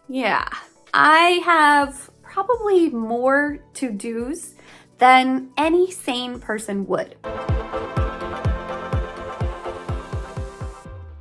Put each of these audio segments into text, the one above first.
Yeah, I have probably more to-dos than any sane person would.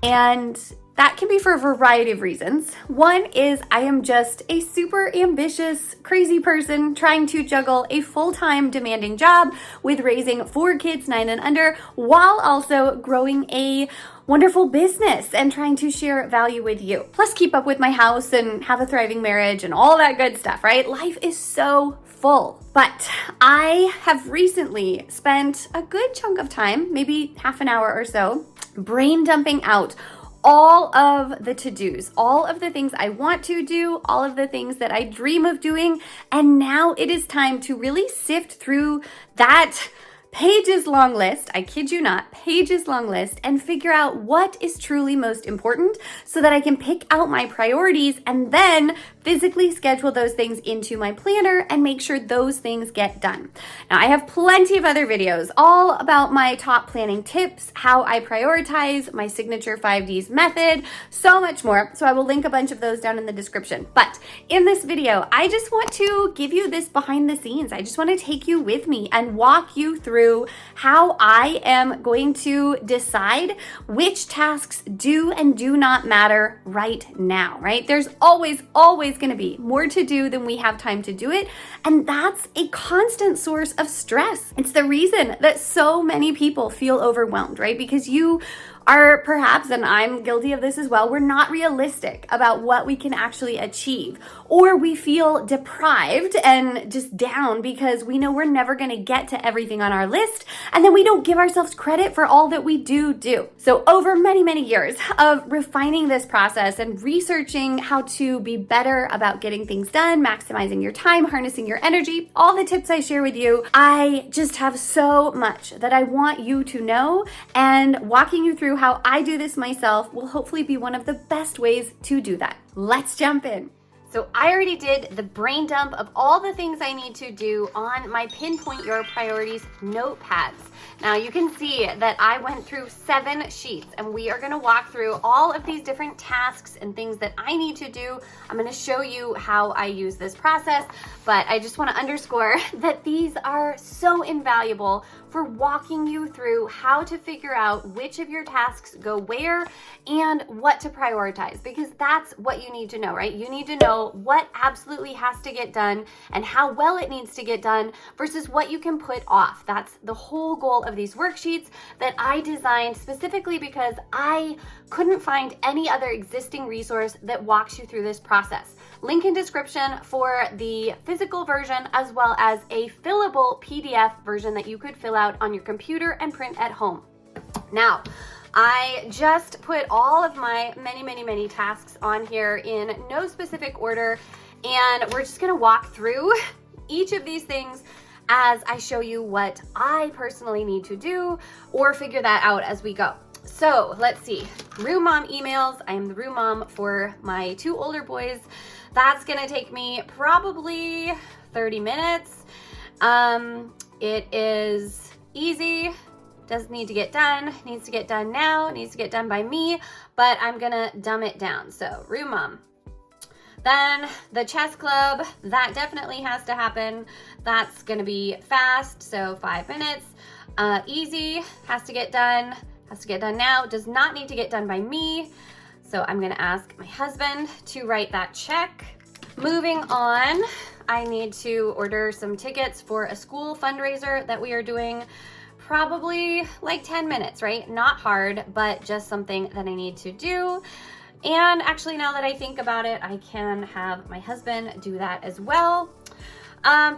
And that can be for a variety of reasons. One is I am just a super ambitious, crazy person trying to juggle a full-time demanding job with raising 4 kids 9 and under, while also growing a wonderful business and trying to share value with you. Plus keep up with my house and have a thriving marriage and all that good stuff, right? Life is so full. But I have recently spent a good chunk of time, maybe half an hour or so, brain dumping out all of the to-dos, all of the things I want to do, all of the things that I dream of doing. And now it is time to really sift through that pages long list, I kid you not, pages long list, and figure out what is truly most important so that I can pick out my priorities and then physically schedule those things into my planner and make sure those things get done. Now, I have plenty of other videos all about my top planning tips, how I prioritize, my signature 5Ds method, so much more. So I will link a bunch of those down in the description. But in this video, I just want to give you this behind the scenes. I just want to take you with me and walk you through how I am going to decide which tasks do and do not matter right now, right? There's always going to be more to do than we have time to do it. And that's a constant source of stress. It's the reason that so many people feel overwhelmed, right? Because you are perhaps, and I'm guilty of this as well, we're not realistic about what we can actually achieve, or we feel deprived and just down because we know we're never going to get to everything on our list, and then we don't give ourselves credit for all that we do. So over many years of refining this process and researching how to be better about getting things done, maximizing your time, harnessing your energy, all the tips I share with you, I just have so much that I want you to know, and walking you through how I do this myself will hopefully be one of the best ways to do that. Let's jump in. So I already did the brain dump of all the things I need to do on my Pinpoint Your Priorities notepads. Now you can see that I went through 7 sheets, and we are going to walk through all of these different tasks and things that I need to do. I'm going to show you how I use this process, but I just want to underscore that these are so invaluable for walking you through how to figure out which of your tasks go where and what to prioritize, because that's what you need to know, right? You need to know what absolutely has to get done and how well it needs to get done versus what you can put off. That's the whole goal of these worksheets that I designed specifically because I couldn't find any other existing resource that walks you through this process. Link in description for the physical version as well as a fillable PDF version that you could fill out on your computer and print at home. Now, I just put all of my many tasks on here in no specific order, and we're just gonna walk through each of these things as I show you what I personally need to do or figure that out as we go. So let's see, room mom emails. I am the room mom for my 2 older boys. That's gonna take me probably 30 minutes. It is easy, doesn't need to get done, needs to get done now, needs to get done by me, but I'm gonna dumb it down. So room mom. Then the chess club, that definitely has to happen. That's gonna be fast, so 5 minutes. Easy, has to get done now, does not need to get done by me. So I'm gonna ask my husband to write that check. Moving on, I need to order some tickets for a school fundraiser that we are doing. Probably like 10 minutes, right? Not hard, but just something that I need to do. And actually, now that I think about it, I can have my husband do that as well.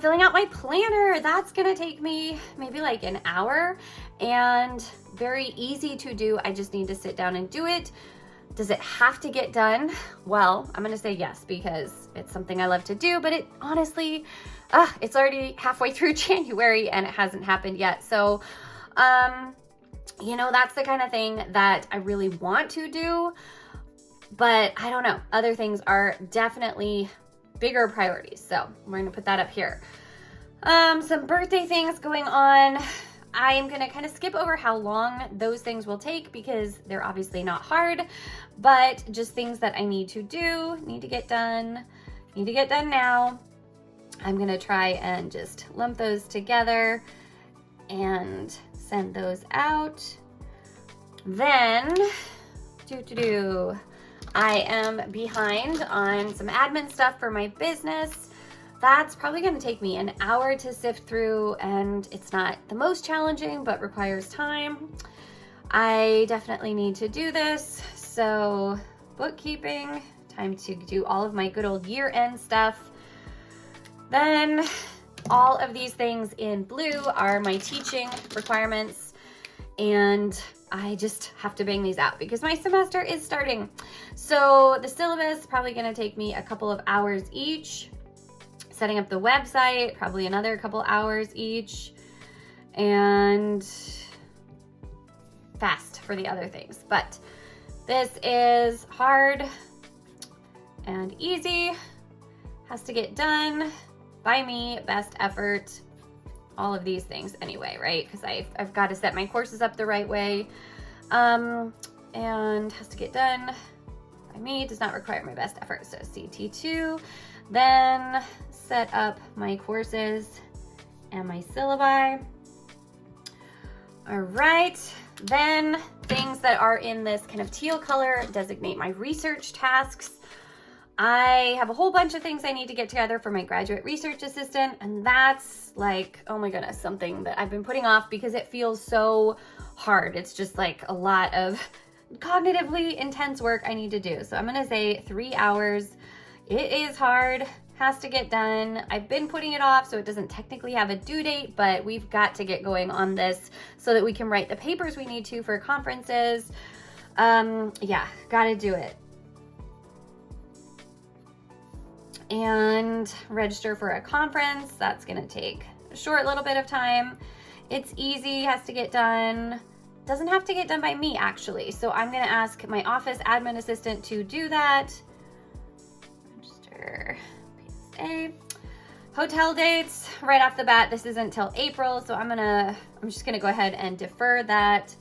Filling out my planner, that's gonna take me maybe like an hour, and very easy to do. I just need to sit down and do it. Does it have to get done? Well, I'm gonna say yes, because it's something I love to do, but it honestly, it's already halfway through January and it hasn't happened yet. So, you know, that's the kind of thing that I really want to do, but I don't know. Other things are definitely bigger priorities. So we're gonna put that up here. Some birthday things going on. I'm gonna kind of skip over how long those things will take because they're obviously not hard, but just things that I need to do, need to get done now. I'm gonna try and just lump those together and send those out. Then, I am behind on some admin stuff for my business. That's probably going to take me an hour to sift through, and it's not the most challenging, but requires time. I definitely need to do this. So bookkeeping, time to do all of my good old year-end stuff. Then all of these things in blue are my teaching requirements, and I just have to bang these out because my semester is starting. So the syllabus is probably going to take me a couple of hours each. Setting up the website, probably another couple hours each, and fast for the other things. But this is hard and easy, has to get done by me, best effort, all of these things anyway, right? Because I've got to set my courses up the right way, and has to get done by me, does not require my best effort. So CT2, then set up my courses and my syllabi. All right, then things that are in this kind of teal color designate my research tasks. I have a whole bunch of things I need to get together for my graduate research assistant, and that's like, oh my goodness, something that I've been putting off because it feels so hard. It's just like a lot of cognitively intense work I need to do. So I'm gonna say 3 hours. It is hard, has to get done. I've been putting it off, so it doesn't technically have a due date, but we've got to get going on this so that we can write the papers we need to for conferences. Yeah, gotta do it. And register for a conference. That's gonna take a short little bit of time. It's easy, has to get done. Doesn't have to get done by me, actually. So I'm gonna ask my office admin assistant to do that. Register. PSA. Hotel dates, right off the bat, this isn't till April, so I'm just gonna go ahead and defer that.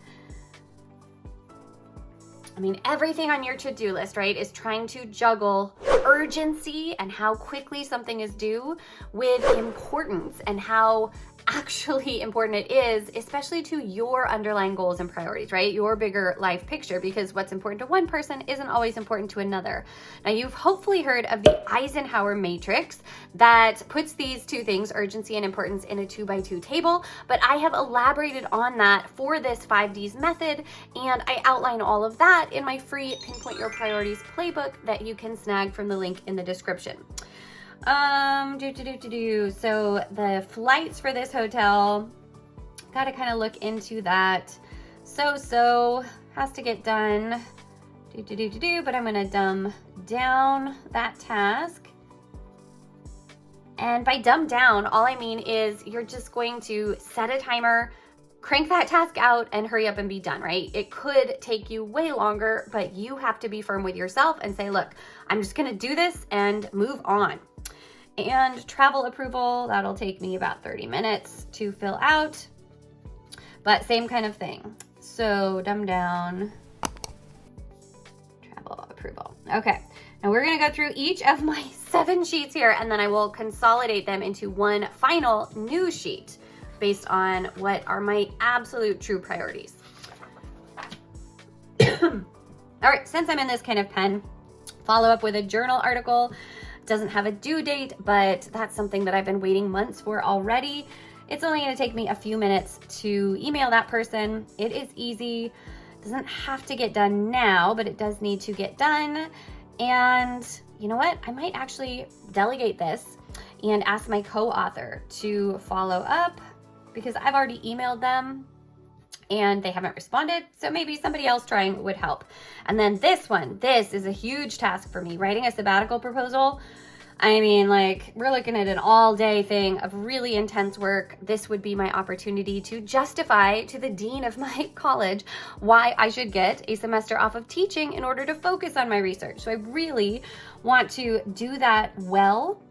I mean, everything on your to-do list, right, is trying to juggle urgency and how quickly something is due with importance and how actually important it is, especially to your underlying goals and priorities, right? Your bigger life picture, because what's important to one person isn't always important to another. Now, you've hopefully heard of the Eisenhower matrix that puts these two things, urgency and importance, in a 2x2 table, but I have elaborated on that for this 5Ds method, and I outline all of that in my free Pinpoint Your Priorities playbook that you can snag from the link in the description. So the flights for this hotel, got to kind of look into that. So has to get done. But I'm going to dumb down that task. And by dumb down, all I mean is you're just going to set a timer, crank that task out, and hurry up and be done, right? It could take you way longer, but you have to be firm with yourself and say, look, I'm just going to do this and move on. And travel approval, that'll take me about 30 minutes to fill out, but same kind of thing. So dumb down, travel approval. Okay, now we're gonna go through each of my 7 sheets here, and then I will consolidate them into one final new sheet based on what are my absolute true priorities. All right, since I'm in this kind of pen, follow up with a journal article. Doesn't have a due date, but that's something that I've been waiting months for already. It's only going to take me a few minutes to email that person. It is easy. Doesn't have to get done now, but it does need to get done. And you know what? I might actually delegate this and ask my co-author to follow up because I've already emailed them and they haven't responded, so maybe somebody else trying would help. And then this is a huge task for me, writing a sabbatical proposal. I mean, like, we're looking at an all-day thing of really intense work. This would be my opportunity to justify to the dean of my college why I should get a semester off of teaching in order to focus on my research. So I really want to do that well,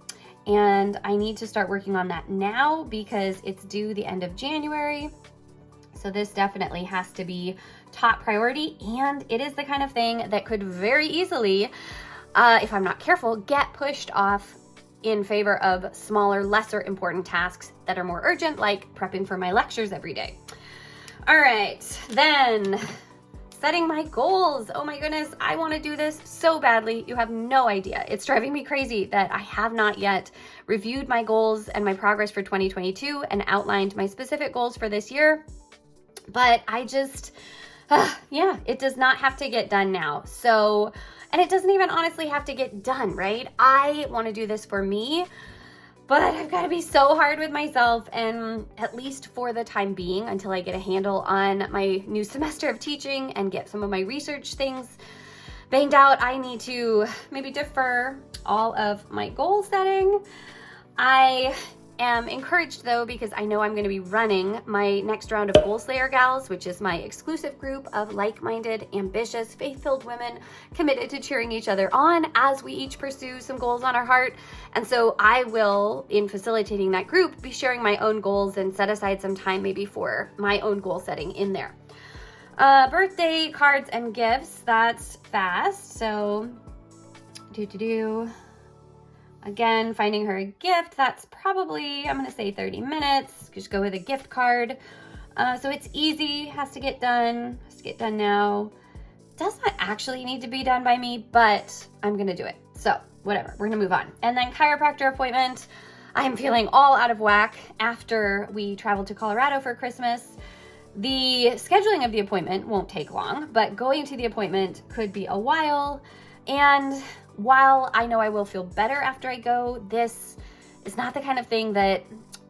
and I need to start working on that now because it's due the end of January. So this definitely has to be top priority, and it is the kind of thing that could very easily, if I'm not careful, get pushed off in favor of smaller, lesser important tasks that are more urgent, like prepping for my lectures every day. All right, then setting my goals. Oh my goodness, I want to do this so badly. You have no idea. It's driving me crazy that I have not yet reviewed my goals and my progress for 2022 and outlined my specific goals for this year. But I just, it does not have to get done now. So, and it doesn't even honestly have to get done, right? I want to do this for me, but I've got to be so hard with myself, and at least for the time being, until I get a handle on my new semester of teaching and get some of my research things banged out, I need to maybe defer all of my goal setting. I am encouraged though, because I know I'm going to be running my next round of Goal Slayer Gals, which is my exclusive group of like-minded, ambitious, faith-filled women committed to cheering each other on as we each pursue some goals on our heart. And so I will, in facilitating that group, be sharing my own goals and set aside some time maybe for my own goal setting in there. Birthday cards and gifts, that's fast. So again, finding her a gift, that's probably, I'm gonna say 30 minutes. Just go with a gift card. So it's easy, has to get done now. Does not actually need to be done by me, but I'm gonna do it. So whatever, we're gonna move on. And then chiropractor appointment. I am feeling all out of whack after we traveled to Colorado for Christmas. The scheduling of the appointment won't take long, but going to the appointment could be a while. And while I know I will feel better after I go, this is not the kind of thing that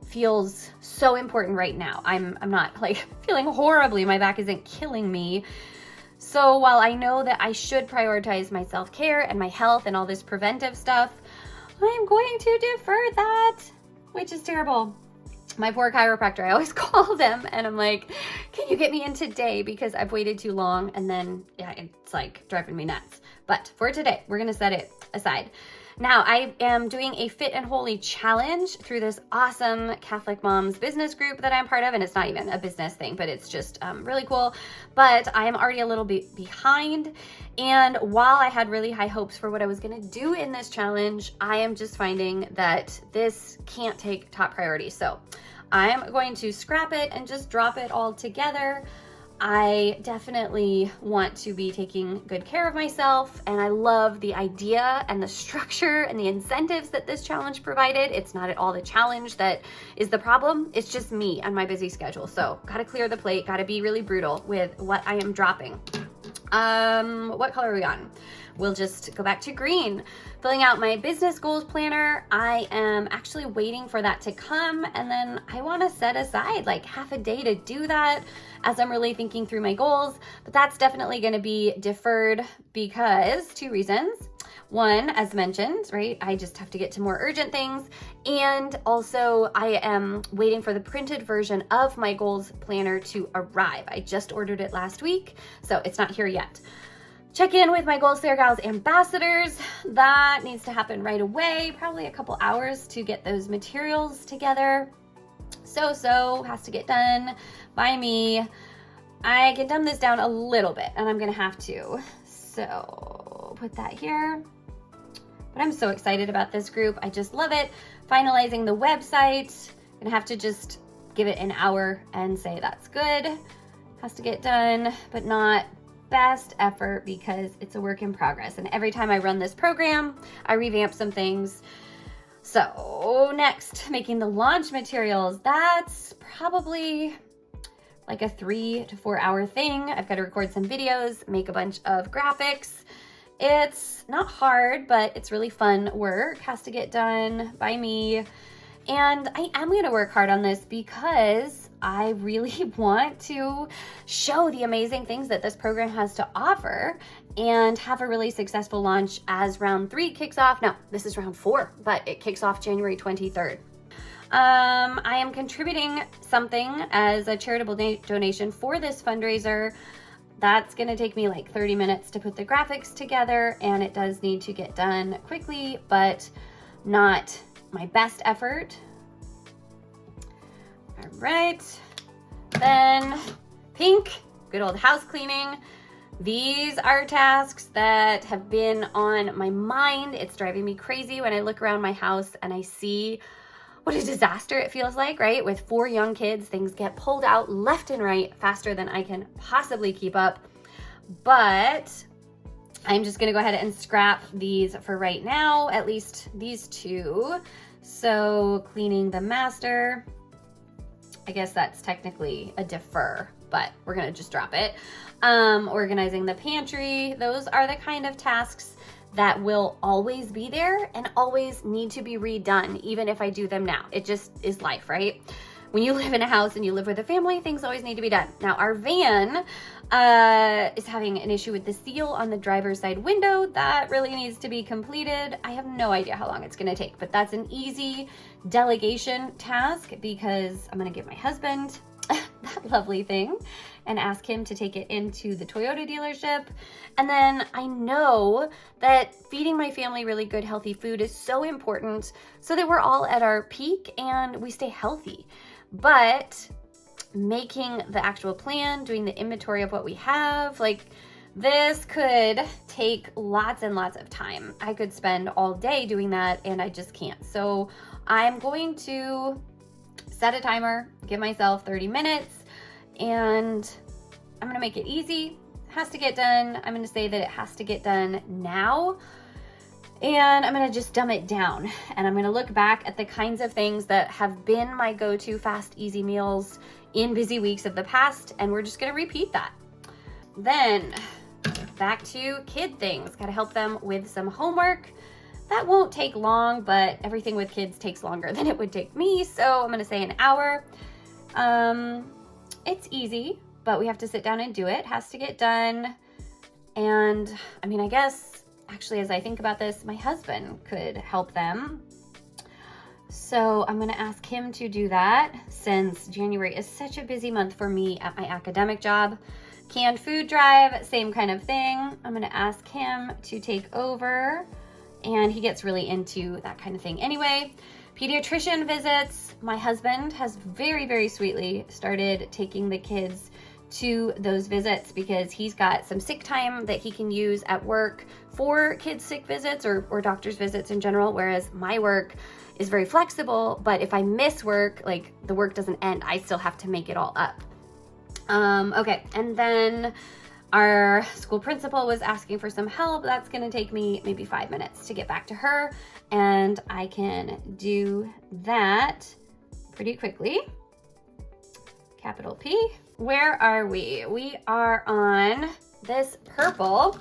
feels so important right now. I'm not like feeling horribly. My back isn't killing me. So while I know that I should prioritize my self-care and my health and all this preventive stuff, I'm going to defer that, which is terrible. My poor chiropractor, I always call them and I'm like, can you get me in today? Because I've waited too long, and then it's like driving me nuts. But for today, we're gonna set it aside. Now, I am doing a Fit and Holy challenge through this awesome Catholic Moms business group that I'm part of, and it's not even a business thing, but it's just really cool. But I am already a little bit behind, and while I had really high hopes for what I was gonna do in this challenge, I am just finding that this can't take top priority. So I'm going to scrap it and just drop it all together. I definitely want to be taking good care of myself, and I love the idea and the structure and the incentives that this challenge provided. It's not at all the challenge that is the problem. It's just me and my busy schedule. So gotta clear the plate, gotta be really brutal with what I am dropping. What color are we on? We'll just go back to green. Filling out my business goals planner. I am actually waiting for that to come, and then I want to set aside like half a day to do that as I'm really thinking through my goals. But that's definitely going to be deferred because 2 reasons. One, as mentioned, right? I just have to get to more urgent things. And also I am waiting for the printed version of my goals planner to arrive. I just ordered it last week, so it's not here yet. Check in with my Goal Slayer Gals ambassadors. That needs to happen right away, probably a couple hours to get those materials together. So has to get done by me. I can dumb this down a little bit, and I'm gonna have to. So put that here. But I'm so excited about this group. I just love it. Finalizing the website. Gonna have to just give it an hour and say that's good. Has to get done, but not best effort because it's a work in progress. And every time I run this program, I revamp some things. So next, making the launch materials. That's probably like a 3 to 4 hour thing. I've got to record some videos, make a bunch of graphics. It's not hard, but it's really fun work. Has to get done by me. And I am going to work hard on this because I really want to show the amazing things that this program has to offer and have a really successful launch as round 3 kicks off. No, this is round 4, but it kicks off January 23rd. I am contributing something as a charitable donation for this fundraiser. That's going to take me like 30 minutes to put the graphics together, and it does need to get done quickly, but not my best effort. All right, then Pink, good old house cleaning. These are tasks that have been on my mind. It's driving me crazy when I look around my house and I see what a disaster it feels like, right? With 4 young kids, things get pulled out left and right faster than I can possibly keep up. But I'm just gonna go ahead and scrap these for right now, at least these 2. So cleaning the master, I guess that's technically a defer, but we're gonna just drop it. Organizing the pantry, those are the kind of tasks that will always be there and always need to be redone, even if I do them now. It just is life, right? When you live in a house and you live with a family, things always need to be done. Now, our van is having an issue with the seal on the driver's side window. That really needs to be completed. I have no idea how long it's gonna take, but that's an easy delegation task because I'm gonna give my husband that lovely thing and ask him to take it into the Toyota dealership. And then I know that feeding my family really good, healthy food is so important so that we're all at our peak and we stay healthy. But making the actual plan, doing the inventory of what we have, like this could take lots and lots of time. I could spend all day doing that and I just can't. So I'm going to set a timer, give myself 30 minutes, and I'm gonna make it easy. It has to get done. I'm gonna say that it has to get done now. And I'm gonna just dumb it down. And I'm gonna look back at the kinds of things that have been my go-to fast, easy meals in busy weeks of the past. And we're just gonna repeat that. Then back to kid things. Gotta help them with some homework. That won't take long, but everything with kids takes longer than it would take me. So I'm gonna say an hour. It's easy, but we have to sit down and do it. Has to get done. And I mean, I guess actually, as I think about this, my husband could help them. So I'm gonna ask him to do that since January is such a busy month for me at my academic job. Canned food drive, same kind of thing. I'm gonna ask him to take over, and he gets really into that kind of thing anyway. Pediatrician visits. My husband has very, very sweetly started taking the kids to those visits because he's got some sick time that he can use at work for kids' sick visits or doctor's visits in general, whereas my work is very flexible, but if I miss work, like the work doesn't end, I still have to make it all up. Okay, and then our school principal was asking for some help. That's gonna take me maybe 5 minutes to get back to her, and I can do that pretty quickly. Capital P. Where are we? We are on this purple,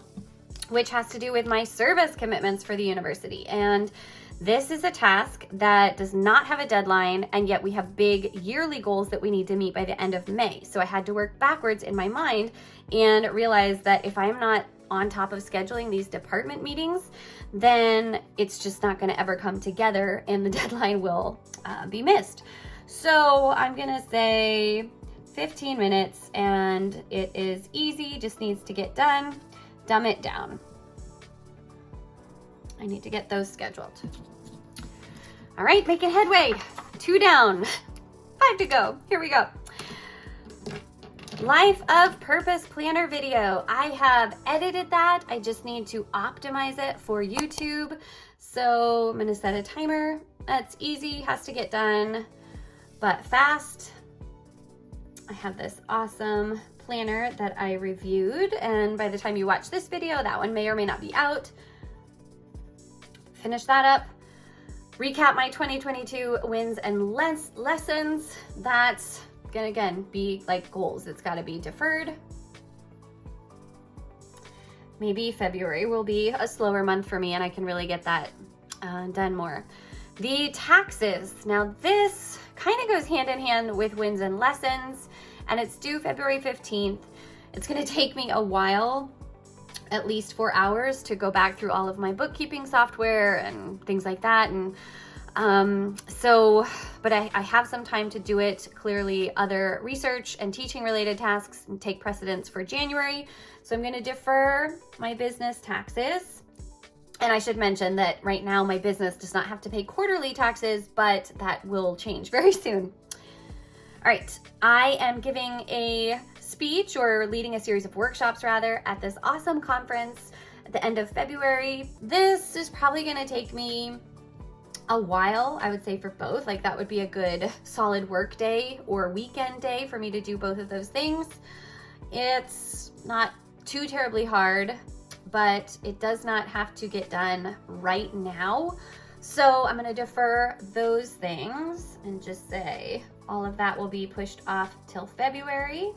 which has to do with my service commitments for the university. And this is a task that does not have a deadline, and yet we have big yearly goals that we need to meet by the end of May. So I had to work backwards in my mind and realize that if I'm not on top of scheduling these department meetings, then it's just not gonna ever come together and the deadline will be missed. So I'm gonna say 15 minutes, and it is easy, just needs to get done. Dumb it down. I need to get those scheduled. All right, making headway. 2 down, 5 to go. Here we go. Life of Purpose Planner video. I have edited that. I just need to optimize it for YouTube. So I'm gonna set a timer. That's easy, has to get done, but fast. I have this awesome planner that I reviewed, and by the time you watch this video, that one may or may not be out. Finish that up. Recap my 2022 wins and lessons. That's gonna, again, be like goals. It's gotta be deferred. Maybe February will be a slower month for me and I can really get that done more. The taxes. Now this kind of goes hand in hand with wins and lessons, and it's due February 15th. It's gonna take me a while, at least 4 hours, to go back through all of my bookkeeping software and things like that. And but I have some time to do it. Clearly other research and teaching related tasks take precedence for January. So I'm gonna defer my business taxes. And I should mention that right now my business does not have to pay quarterly taxes, but that will change very soon. All right, I am giving a speech, or leading a series of workshops rather, at this awesome conference at the end of February. This is probably gonna take me a while, I would say, for both. Like, that would be a good solid work day or weekend day for me to do both of those things. It's not too terribly hard, but it does not have to get done right now. So I'm gonna defer those things and just say all of that will be pushed off till February,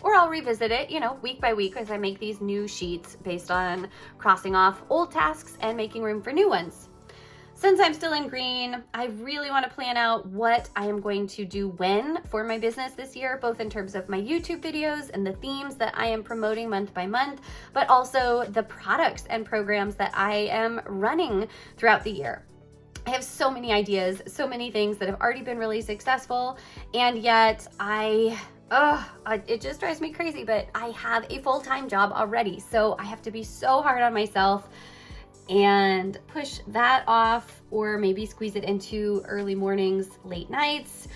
or I'll revisit it, you know, week by week as I make these new sheets based on crossing off old tasks and making room for new ones. Since I'm still in green, I really want to plan out what I am going to do when for my business this year, both in terms of my YouTube videos and the themes that I am promoting month by month, but also the products and programs that I am running throughout the year. I have so many ideas, so many things that have already been really successful, and yet it just drives me crazy, but I have a full-time job already, so I have to be so hard on myself and push that off, or maybe squeeze it into early mornings, late nights,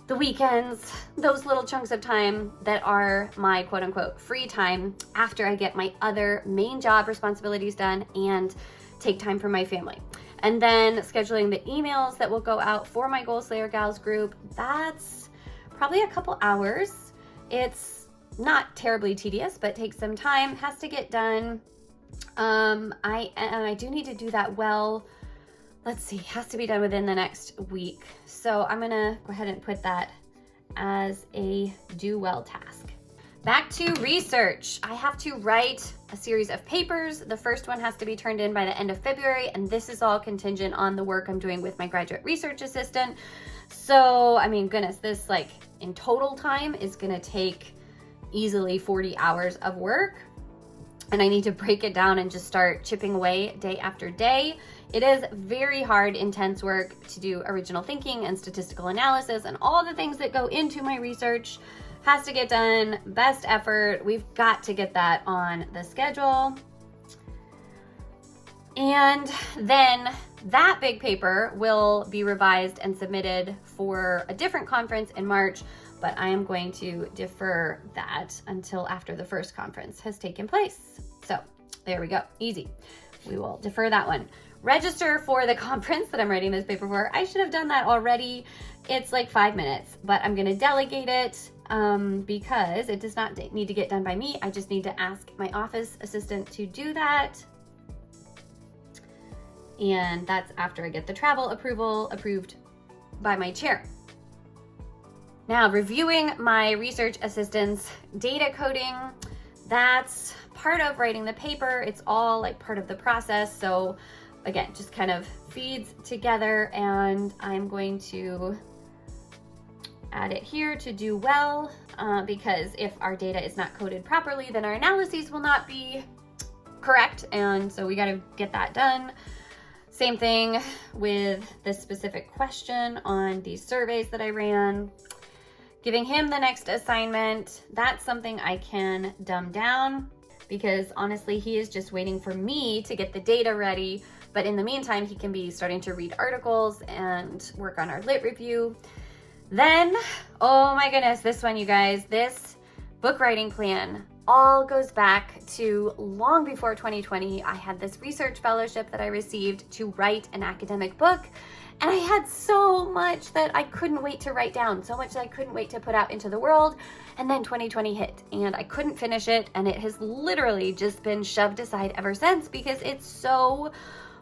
the weekends, those little chunks of time that are my quote unquote free time after I get my other main job responsibilities done and take time for my family. And then scheduling the emails that will go out for my Goal Slayer Gals group, that's probably a couple hours. It's not terribly tedious, but takes some time, has to get done. I do need to do that well. Let's see, has to be done within the next week. So I'm gonna go ahead and put that as a do well task. Back to research. I have to write a series of papers. The first one has to be turned in by the end of February, and this is all contingent on the work I'm doing with my graduate research assistant. So, I mean, goodness, this like in total time is gonna take easily 40 hours of work. And I need to break it down and just start chipping away day after day. It is very hard, intense work to do original thinking and statistical analysis, and all the things that go into my research has to get done. Best effort. We've got to get that on the schedule. And then that big paper will be revised and submitted for a different conference in March, but I am going to defer that until after the first conference has taken place. So there we go, easy. We will defer that one. Register for the conference that I'm writing this paper for. I should have done that already. It's like 5 minutes, but I'm gonna delegate it because it does not need to get done by me. I just need to ask my office assistant to do that. And that's after I get the travel approval approved by my chair. Now, reviewing my research assistant's data coding, that's part of writing the paper. It's all like part of the process. So again, just kind of feeds together, and I'm going to add it here to do well, because if our data is not coded properly, then our analyses will not be correct. And so we got to get that done. Same thing with this specific question on these surveys that I ran. Giving him the next assignment, that's something I can dumb down, because honestly, he is just waiting for me to get the data ready. But in the meantime, he can be starting to read articles and work on our lit review. Then, oh my goodness, this one, you guys, this book writing plan all goes back to long before 2020. I had this research fellowship that I received to write an academic book. And I had so much that I couldn't wait to write down, so much that I couldn't wait to put out into the world. And then 2020 hit and I couldn't finish it. And it has literally just been shoved aside ever since, because it's so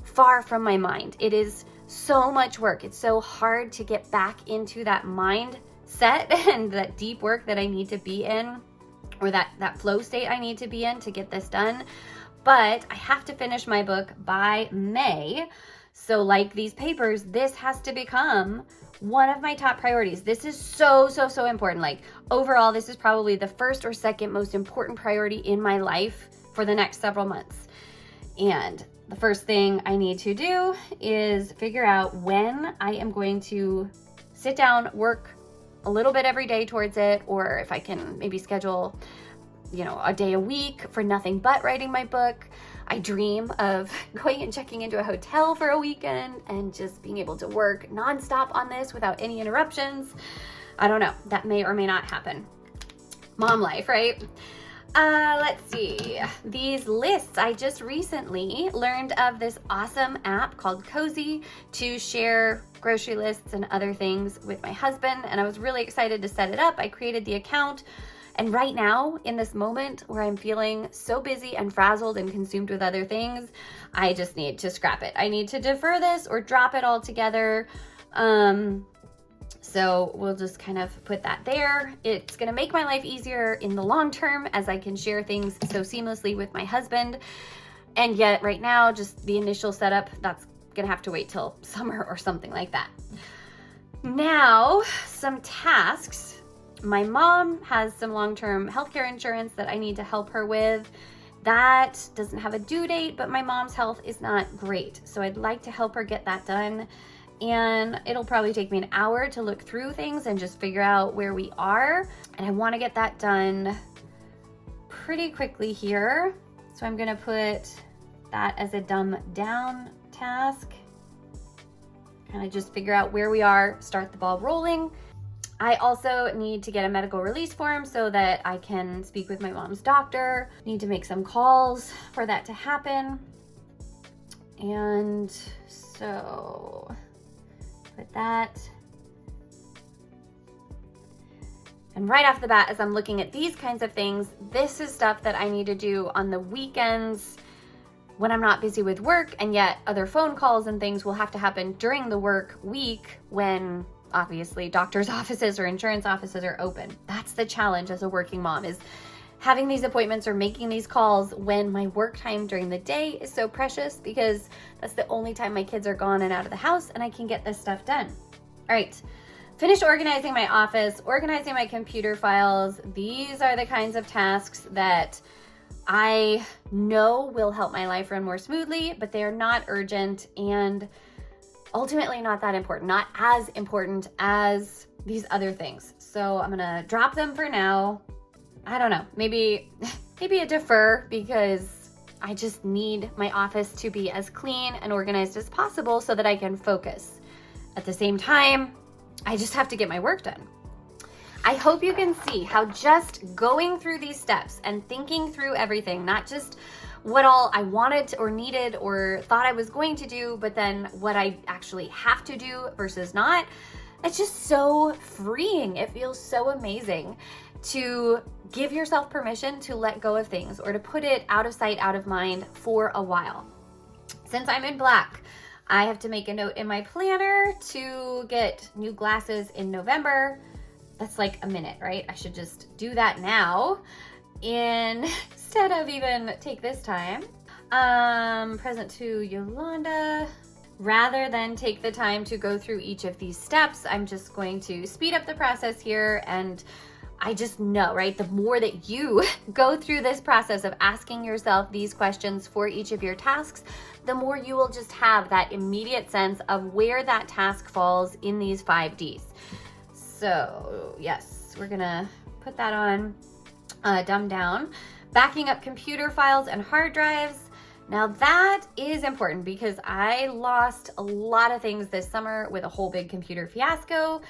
far from my mind. It is so much work. It's so hard to get back into that mindset and that deep work that I need to be in, or that flow state I need to be in to get this done. But I have to finish my book by May. So like these papers, this has to become one of my top priorities. This is so important. Like overall, this is probably the first or second most important priority in my life for the next several months. And the first thing I need to do is figure out when I am going to sit down, work a little bit every day towards it, or if I can maybe schedule, a day a week for nothing but writing my book. I dream of going and checking into a hotel for a weekend and just being able to work nonstop on this without any interruptions. I don't know, that may or may not happen. Mom life, right? Let's see. These lists, I just recently learned of this awesome app called Cozy to share grocery lists and other things with my husband, and I was really excited to set it up. I created the account, and right now, in this moment where I'm feeling so busy and frazzled and consumed with other things, I just need to scrap it. I need to defer this or drop it all together. So we'll just kind of put that there. It's gonna make my life easier in the long term as I can share things so seamlessly with my husband. And yet right now, just the initial setup, that's gonna have to wait till summer or something like that. Now, some tasks. My mom has some long-term healthcare insurance that I need to help her with. That doesn't have a due date, but my mom's health is not great. So I'd like to help her get that done. And it'll probably take me an hour to look through things and just figure out where we are. And I want to get that done pretty quickly here. So I'm going to put that as a dumb down task. Kind of just figure out where we are, start the ball rolling. I also need to get a medical release form so that I can speak with my mom's doctor. Need to make some calls for that to happen. And so put that. And right off the bat, as I'm looking at these kinds of things, this is stuff that I need to do on the weekends when I'm not busy with work, and yet other phone calls and things will have to happen during the work week when obviously doctors' offices or insurance offices are open. That's the challenge as a working mom, is having these appointments or making these calls when my work time during the day is so precious, because that's the only time my kids are gone and out of the house and I can get this stuff done. All right, finished organizing my office, organizing my computer files. These are the kinds of tasks that I know will help my life run more smoothly, but they are not urgent and ultimately not that important, not as important as these other things. So I'm gonna drop them for now. I don't know, maybe a defer, because I just need my office to be as clean and organized as possible so that I can focus. At the same time, I just have to get my work done. I hope you can see how just going through these steps and thinking through everything, not just what all I wanted or needed or thought I was going to do, but then what I actually have to do versus not, it's just so freeing. It feels so amazing to give yourself permission to let go of things or to put it out of sight, out of mind for a while. Since I'm in black, I have to make a note in my planner to get new glasses in November. That's like a minute, right? I should just do that now instead of even take this time. Present to Yolanda. Rather than take the time to go through each of these steps, I'm just going to speed up the process here. And I just know, right? The more that you go through this process of asking yourself these questions for each of your tasks, the more you will just have that immediate sense of where that task falls in these 5 Ds. So yes, we're gonna put that on, dumb down. Backing up computer files and hard drives. Now that is important because I lost a lot of things this summer with a whole big computer fiasco.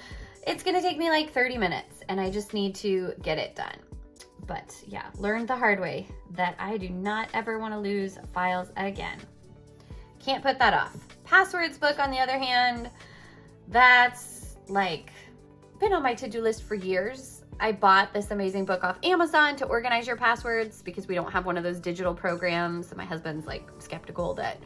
It's gonna take me like 30 minutes and I just need to get it done. But yeah, learned the hard way that I do not ever wanna lose files again. Can't put that off. Passwords book, on the other hand, that's like been on my to-do list for years. I bought this amazing book off Amazon to organize your passwords because we don't have one of those digital programs. So my husband's like skeptical that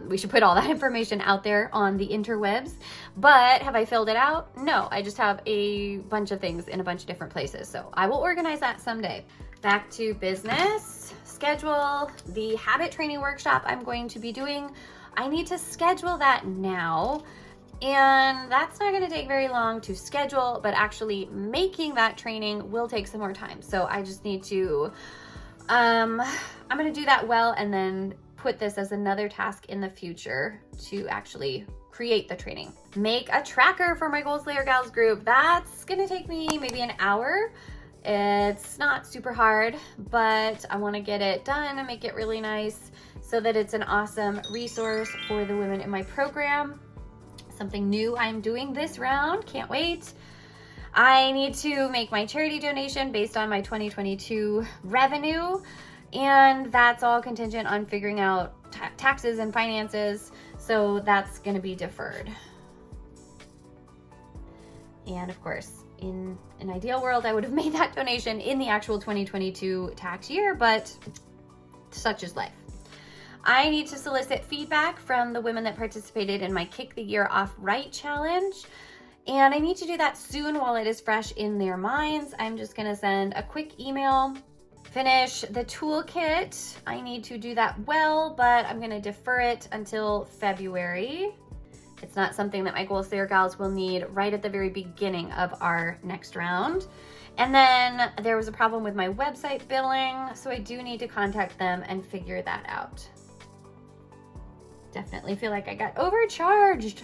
we should put all that information out there on the interwebs. But have I filled it out? No, I just have a bunch of things in a bunch of different places. So I will organize that someday. Back to business. Schedule the habit training workshop I'm going to be doing. I need to schedule that now. And that's not going to take very long to schedule, but actually making that training will take some more time. So I just need to, I'm going to do that well and then put this as another task in the future to actually create the training. Make a tracker for my Goal Slayer Gals group. That's going to take me maybe an hour. It's not super hard, but I want to get it done and make it really nice so that it's an awesome resource for the women in my program. Something new I'm doing this round. Can't wait. I need to make my charity donation based on my 2022 revenue, and that's all contingent on figuring out taxes and finances, so that's going to be deferred. And of course, in an ideal world, I would have made that donation in the actual 2022 tax year, but such is life. I need to solicit feedback from the women that participated in my Kick the Year Off Right challenge. And I need to do that soon while it is fresh in their minds. I'm just gonna send a quick email, finish the toolkit. I need to do that well, but I'm gonna defer it until February. It's not something that my Goal Slayer gals will need right at the very beginning of our next round. And then there was a problem with my website billing, so I do need to contact them and figure that out. Definitely feel like I got overcharged.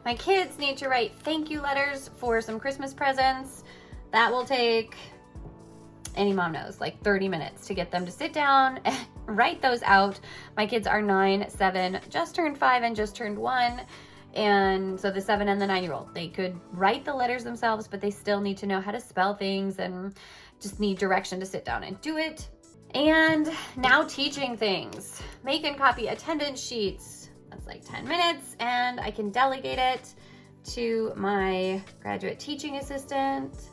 My kids need to write thank you letters for some Christmas presents. That will take, any mom knows, like 30 minutes to get them to sit down and write those out. My kids are 9, 7, just turned 5 and just turned 1. And so the 7 and the 9-year-old, they could write the letters themselves, but they still need to know how to spell things and just need direction to sit down and do it. And now teaching things. Make and copy attendance sheets. That's like 10 minutes, and I can delegate it to my graduate teaching assistant.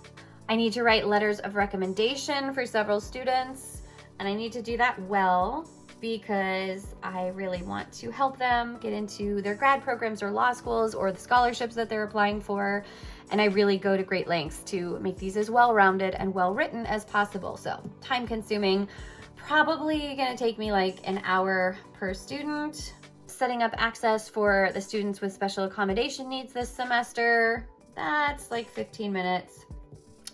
I need to write letters of recommendation for several students, and I need to do that well because I really want to help them get into their grad programs or law schools or the scholarships that they're applying for. And I really go to great lengths to make these as well-rounded and well-written as possible. So time-consuming, probably gonna take me like an hour per student. Setting up access for the students with special accommodation needs this semester, that's like 15 minutes.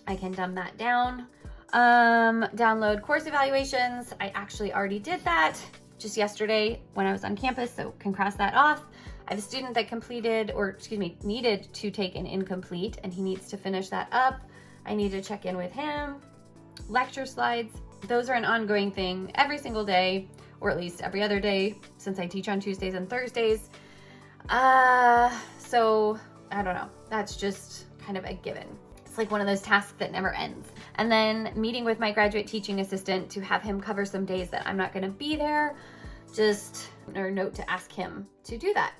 I can dumb that down. Download course evaluations. I actually already did that just yesterday when I was on campus, so can cross that off. I have a student that needed to take an incomplete, and he needs to finish that up. I need to check in with him. Lecture slides, those are an ongoing thing every single day, or at least every other day, since I teach on Tuesdays and Thursdays. So I don't know, that's just kind of a given. It's like one of those tasks that never ends. And then meeting with my graduate teaching assistant to have him cover some days that I'm not gonna be there, just a note to ask him to do that.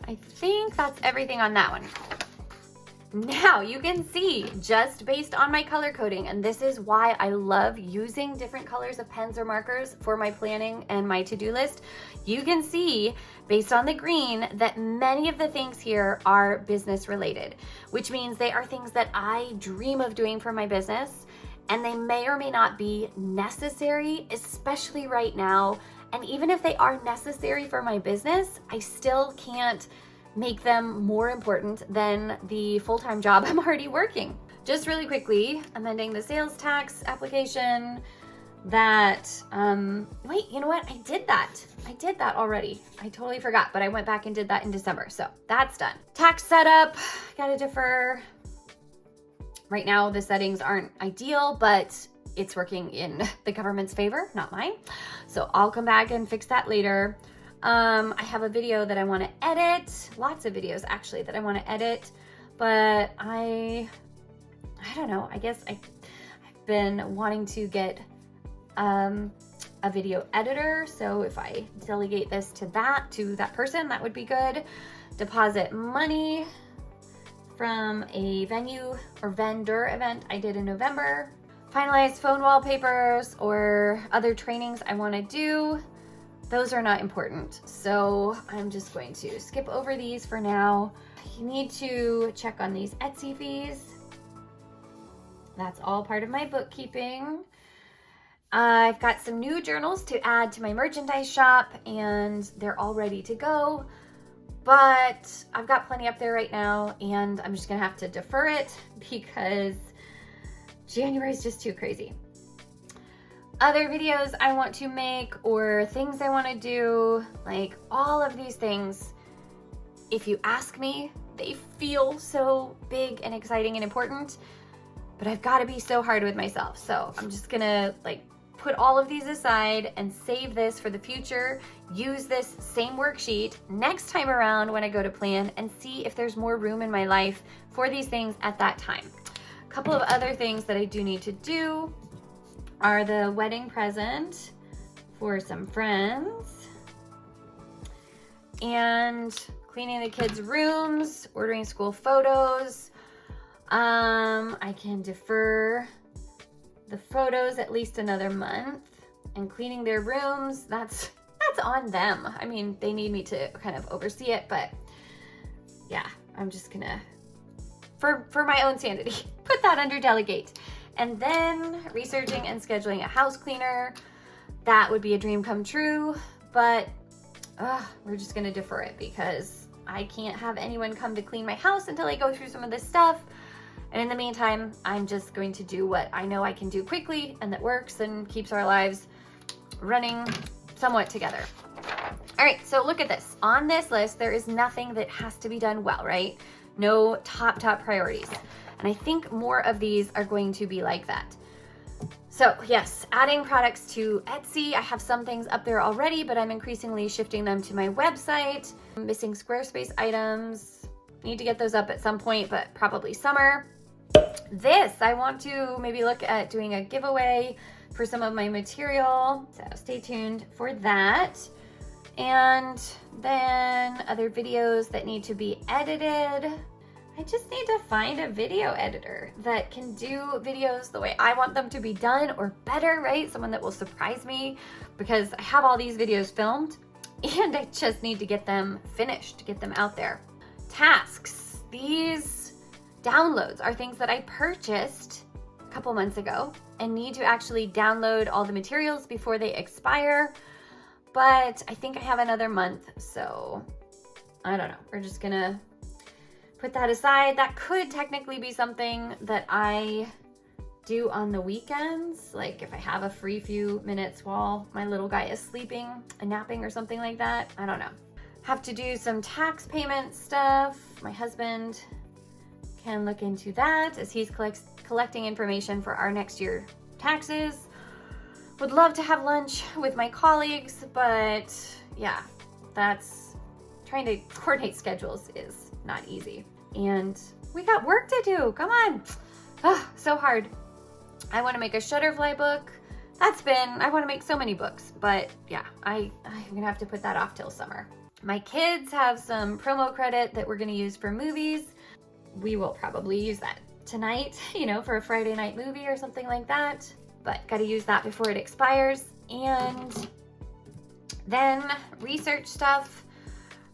I think that's everything on that one. Now you can see just based on my color coding, and this is why I love using different colors of pens or markers for my planning and my to-do list. You can see based on the green that many of the things here are business related, which means they are things that I dream of doing for my business, and they may or may not be necessary, especially right now. And even if they are necessary for my business, I still can't make them more important than the full-time job I'm already working. Just really quickly, amending the sales tax application. That, wait, you know what? I did that already. I totally forgot, but I went back and did that in December. So that's done. Tax setup, gotta defer. Right now, the settings aren't ideal, but it's working in the government's favor, not mine. So I'll come back and fix that later. I have a video that I want to edit, lots of videos actually that I want to edit, but I don't know, I guess I've been wanting to get a video editor. So if I delegate this to that person, that would be good. Deposit money from a venue or vendor event I did in November. Finalize phone wallpapers or other trainings I want to do. Those are not important, so I'm just going to skip over these for now. You need to check on these Etsy fees. That's all part of my bookkeeping. I've got some new journals to add to my merchandise shop, and they're all ready to go, but I've got plenty up there right now, and I'm just gonna have to defer it because January is just too crazy. Other videos I want to make or things I want to do, like all of these things, if you ask me, they feel so big and exciting and important, but I've got to be so hard with myself. So I'm just gonna like put all of these aside and save this for the future. Use this same worksheet next time around when I go to plan and see if there's more room in my life for these things at that time. A couple of other things that I do need to do are the wedding present for some friends and cleaning the kids' rooms, ordering school photos. I can defer the photos at least another month, and cleaning their rooms, that's on them. I mean, they need me to kind of oversee it, but yeah, I'm just gonna, for my own sanity, put that under delegate. And then researching and scheduling a house cleaner, that would be a dream come true, but we're just gonna defer it because I can't have anyone come to clean my house until I go through some of this stuff. And in the meantime, I'm just going to do what I know I can do quickly and that works and keeps our lives running somewhat together. All right, so look at this. On this list, there is nothing that has to be done well, right? No top priorities. And I think more of these are going to be like that. So yes, adding products to Etsy. I have some things up there already, but I'm increasingly shifting them to my website. I'm missing Squarespace items. Need to get those up at some point, but probably summer. This, I want to maybe look at doing a giveaway for some of my material. So stay tuned for that. And then other videos that need to be edited. I just need to find a video editor that can do videos the way I want them to be done or better, right? Someone that will surprise me, because I have all these videos filmed and I just need to get them finished, to get them out there. Tasks. These downloads are things that I purchased a couple months ago and need to actually download all the materials before they expire. But I think I have another month, so I don't know. We're just gonna put that aside. That could technically be something that I do on the weekends, like if I have a free few minutes while my little guy is sleeping and napping or something like that. I don't know. Have to do some tax payment stuff. My husband can look into that as he's collecting information for our next year taxes. Would love to have lunch with my colleagues, but yeah, that's trying to coordinate schedules is not easy. And we got work to do. Come on. So hard. I want to make a Shutterfly book. I want to make so many books, but yeah, I'm gonna have to put that off till summer. My kids have some promo credit that we're gonna use for movies. We will probably use that tonight, for a Friday night movie or something like that, but gotta use that before it expires. And then research stuff.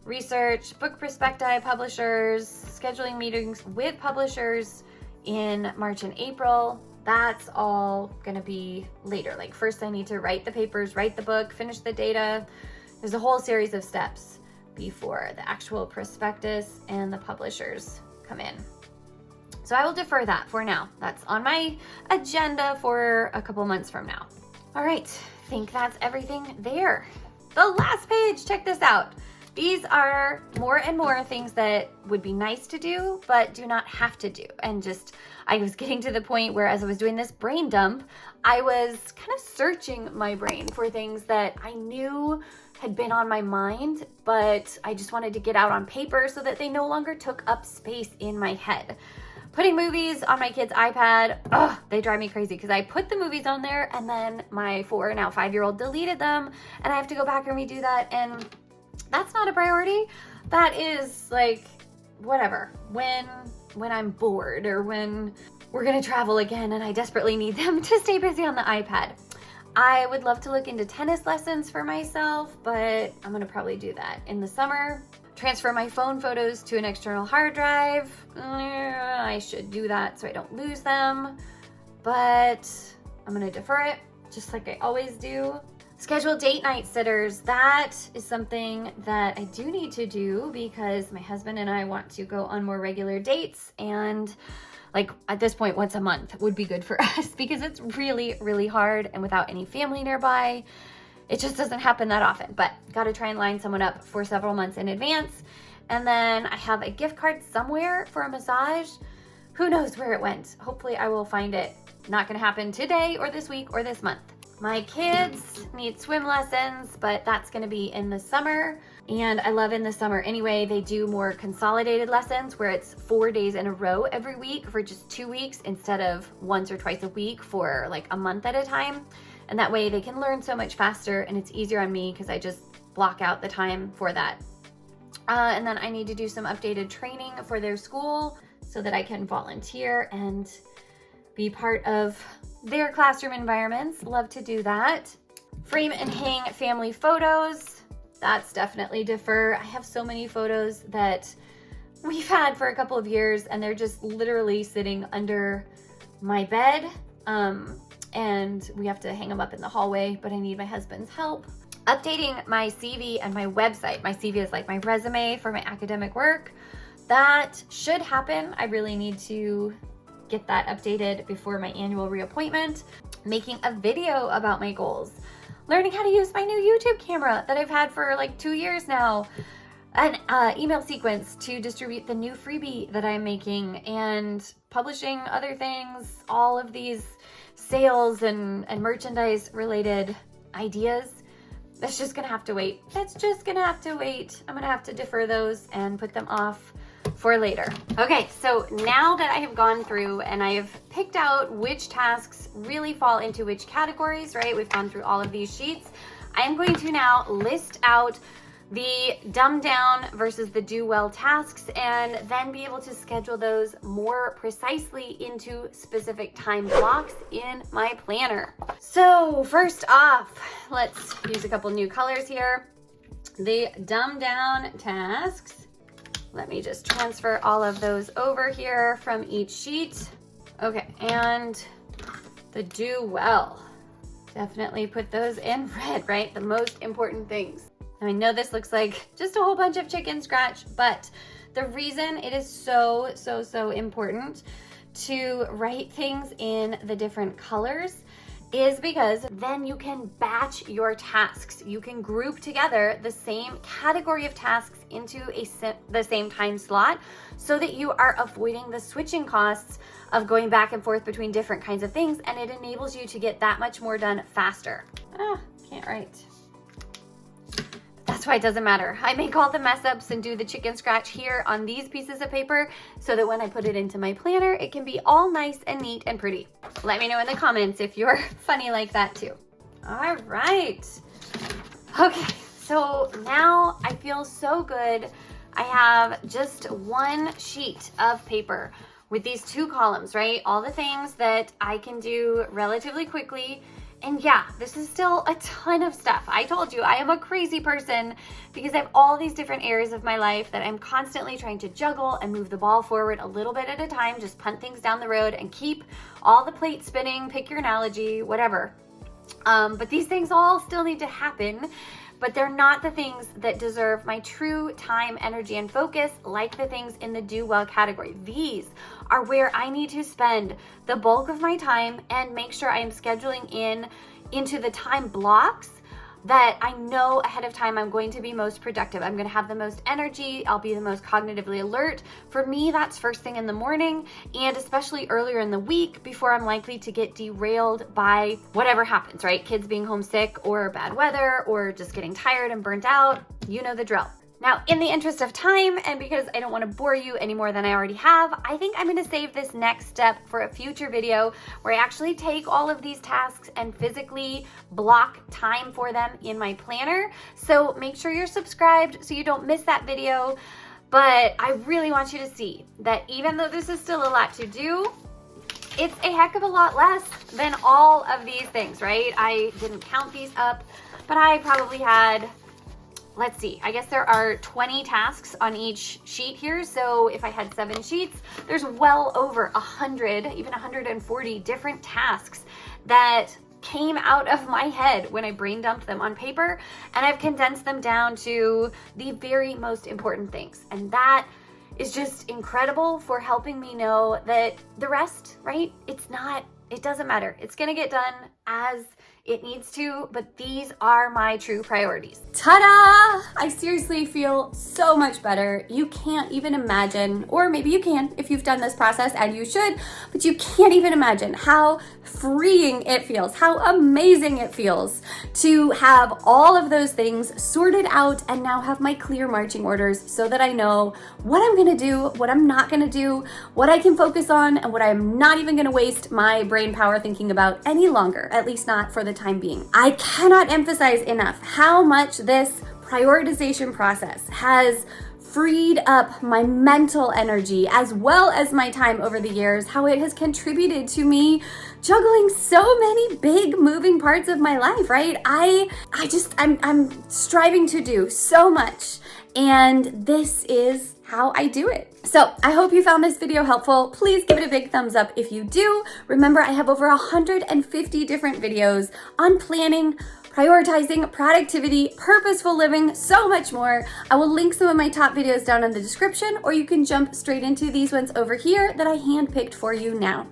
Research, book prospecti, publishers, scheduling meetings with publishers in March and April. That's all gonna be later. Like first I need to write the papers, write the book, finish the data. There's a whole series of steps before the actual prospectus and the publishers come in. So I will defer that for now. That's on my agenda for a couple months from now. All right, I think that's everything there. The last page, check this out. These are more and more things that would be nice to do, but do not have to do. And I was getting to the point where as I was doing this brain dump, I was kind of searching my brain for things that I knew had been on my mind, but I just wanted to get out on paper so that they no longer took up space in my head. Putting movies on my kid's iPad, they drive me crazy because I put the movies on there and then my 4, now 5-year-old deleted them and I have to go back and redo that, and that's not a priority. That is like, whatever, when I'm bored or when we're gonna travel again and I desperately need them to stay busy on the iPad. I would love to look into tennis lessons for myself, but I'm gonna probably do that in the summer. Transfer my phone photos to an external hard drive. I should do that so I don't lose them, but I'm gonna defer it just like I always do. Schedule date night sitters. That is something that I do need to do because my husband and I want to go on more regular dates, and like at this point, once a month would be good for us because it's really, really hard, and without any family nearby, it just doesn't happen that often, but got to try and line someone up for several months in advance. And then I have a gift card somewhere for a massage. Who knows where it went? Hopefully I will find it. Not going to happen today or this week or this month. My kids need swim lessons, but that's gonna be in the summer. And I love in the summer anyway, they do more consolidated lessons where it's 4 days in a row every week for just 2 weeks instead of once or twice a week for like a month at a time. And that way they can learn so much faster and it's easier on me because I just block out the time for that. And then I need to do some updated training for their school so that I can volunteer and be part of their classroom environments. Love to do that. Frame and hang family photos. That's definitely defer. I have so many photos that we've had for a couple of years and they're just literally sitting under my bed. And we have to hang them up in the hallway, but I need my husband's help. Updating my CV and my website. My CV is like my resume for my academic work. That should happen. I really need to get that updated before my annual reappointment. Making a video about my goals. Learning how to use my new YouTube camera that I've had for like 2 years now. An email sequence to distribute the new freebie that I'm making and publishing other things, all of these sales and merchandise related ideas. That's just gonna have to wait. That's just gonna have to wait. I'm gonna have to defer those and put them off for later. Okay, so now that I have gone through and I have picked out which tasks really fall into which categories, right? We've gone through all of these sheets. I am going to now list out the dumb down versus the do well tasks and then be able to schedule those more precisely into specific time blocks in my planner. So first off, let's use a couple new colors here. The dumb down tasks. Let me just transfer all of those over here from each sheet. Okay, and the do well. Definitely put those in red, right? The most important things. I know this looks like just a whole bunch of chicken scratch, but the reason it is so important to write things in the different colors is because then you can batch your tasks. You can group together the same category of tasks into the same time slot so that you are avoiding the switching costs of going back and forth between different kinds of things, and it enables you to get that much more done faster. Can't write. That's why it doesn't matter. I make all the mess ups and do the chicken scratch here on these pieces of paper so that when I put it into my planner, it can be all nice and neat and pretty. Let me know in the comments if you're funny like that too. All right. Okay, so now I feel so good. I have just one sheet of paper with these 2 columns, right? All the things that I can do relatively quickly. And yeah, this is still a ton of stuff. I told you I am a crazy person because I have all these different areas of my life that I'm constantly trying to juggle and move the ball forward a little bit at a time, just punt things down the road and keep all the plates spinning, pick your analogy, whatever. But these things all still need to happen, but they're not the things that deserve my true time, energy, and focus like the things in the do well category. These are where I need to spend the bulk of my time and make sure I am scheduling into the time blocks that I know ahead of time I'm going to be most productive. I'm going to have the most energy. I'll be the most cognitively alert. For me, that's first thing in the morning and especially earlier in the week before I'm likely to get derailed by whatever happens, right? Kids being homesick or bad weather or just getting tired and burnt out. You know the drill. Now, in the interest of time, and because I don't want to bore you any more than I already have, I think I'm going to save this next step for a future video where I actually take all of these tasks and physically block time for them in my planner. So make sure you're subscribed so you don't miss that video. But I really want you to see that even though this is still a lot to do, it's a heck of a lot less than all of these things, right? I didn't count these up, but I probably had, let's see, I guess there are 20 tasks on each sheet here. So if I had 7 sheets, there's well over 100, even 140 different tasks that came out of my head when I brain dumped them on paper, and I've condensed them down to the very most important things. And that is just incredible for helping me know that the rest, right? It doesn't matter. It's gonna get done as It needs to, but these are my true priorities. Ta-da! I seriously feel so much better. You can't even imagine, or maybe you can if you've done this process, and you should, but you can't even imagine how freeing it feels, how amazing it feels to have all of those things sorted out and now have my clear marching orders so that I know what I'm gonna do, what I'm not gonna do, what I can focus on, and what I'm not even gonna waste my brain power thinking about any longer, at least not for the time being. I cannot emphasize enough how much this prioritization process has freed up my mental energy as well as my time over the years, how it has contributed to me juggling so many big moving parts of my life, right? I'm striving to do so much, and this is how I do it. So I hope you found this video helpful. Please give it a big thumbs up if you do. Remember, I have over 150 different videos on planning, prioritizing, productivity, purposeful living, so much more. I will link some of my top videos down in the description, or you can jump straight into these ones over here that I handpicked for you now.